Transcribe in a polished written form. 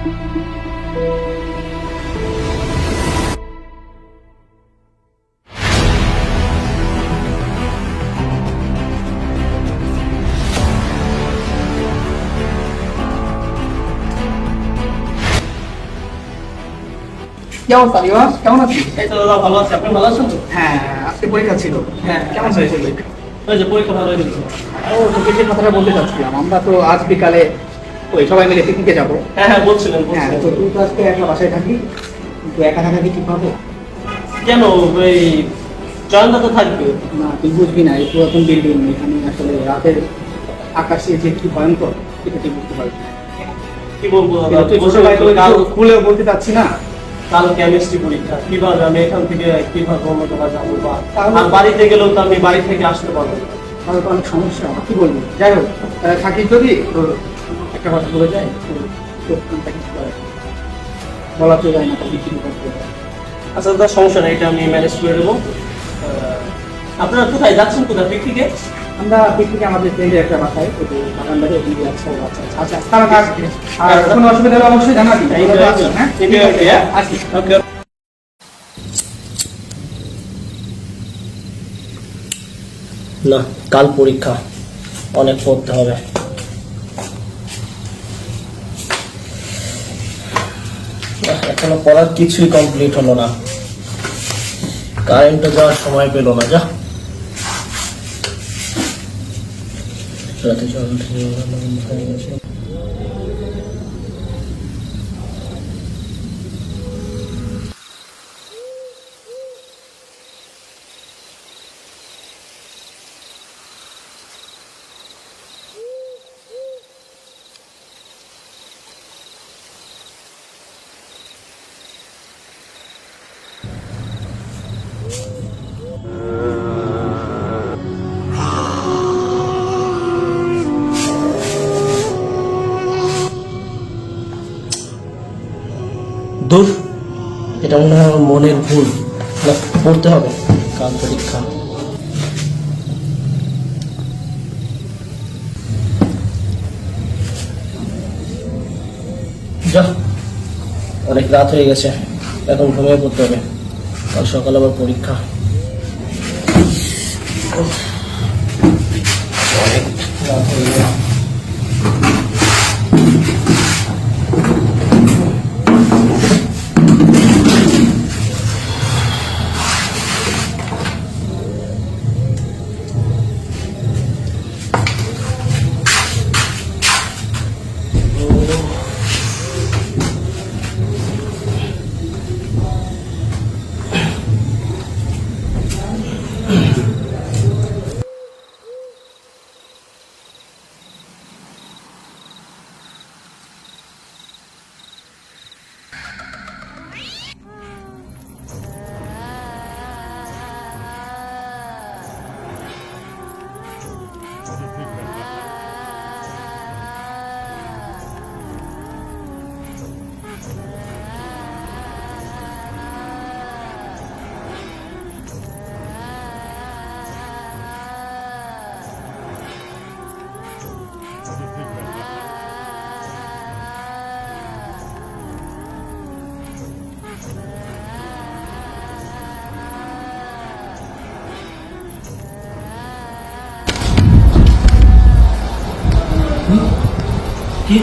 কি অবস্থা রিয়াজ, কেমন আছিস? এই তো দাদা ভালো আছি, আপনি ভালো আছেন তো? হ্যাঁ, আজকে পরীক্ষা ছিল। হ্যাঁ। কেমন হয়েছে পরীক্ষা? ওই যে পরীক্ষা ভালো হয়েছে। ও তোকে যে কথাটা বলতে চাচ্ছিলাম, আমরা তো আজ বিকালে ওই সবাই মিলে পিকনিকে যাবো। হ্যাঁ হ্যাঁ বলছিলেন হ্যাঁ, তো তুই তো আজকে একটা বাসায় থাকি, কিন্তু একা থাকা কি ঠিক হবে? কেন ওই জয়ন্তদা তো থাকবে? না, তুই বুঝবি না, এই পুরাতন বিল্ডিং, এখানে আসলে রাতের আকাশে যে কি ভয়ঙ্কর সেটা তুই বুঝতে পারবি না। কি বলবো দাদা, তুই ছোট ভাই, তো কাল খুলেও বলতে চাচ্ছি না। কাল কেমিস্ট্রি পরীক্ষা, কিভাবে আমি এখান থেকে কিভাবে অন্য কোথাও যাবো, বা তাহলে- আর বাড়িতে গেলেও তো আমি বাড়ি থেকে আসতে পারবো না। তাহলে তো অনেক সমস্যা, আমার কি বলবো? যাই হোক, থাকিস যদি তোর একটা কথা বলে যায়, তোর কোনটা কিছু করে বলা তো যায় না, তার কিছু করতে হয়। আচ্ছা দাদা সমস্যা নেই, এটা আমি ম্যানেজ করে দেবো। আপনারা কোথায় যাচ্ছেন, কোথায় পিকনিকে? আমরা পিকনিকে আমাদের ফ্রেন্ডের একটা বাসায়, ওই যে বাগান বাড়ি, ওখানে যাচ্ছি। আচ্ছা, তাহলে থাক। আর কোনো অসুবিধা হলে অবশ্যই জানাবি। হ্যাঁ, আসি। ওকে। না, কাল পরীক্ষা, অনেক পড়তে হবে। এখনো পড়ার কিছুই কমপ্লিট হলো না, কারেন্টও যাওয়ার সময় পেল না। যা রাতে দূর, এটা মনে হয় আমার মনের ভুল। না, পড়তে হবে, কাল পরীক্ষা। যা, অনেক রাত হয়ে গেছে, এখন ঘুমিয়ে পড়তে হবে, কাল সকালে আবার পরীক্ষা। অনেক রাত হয়ে গেছে। কি?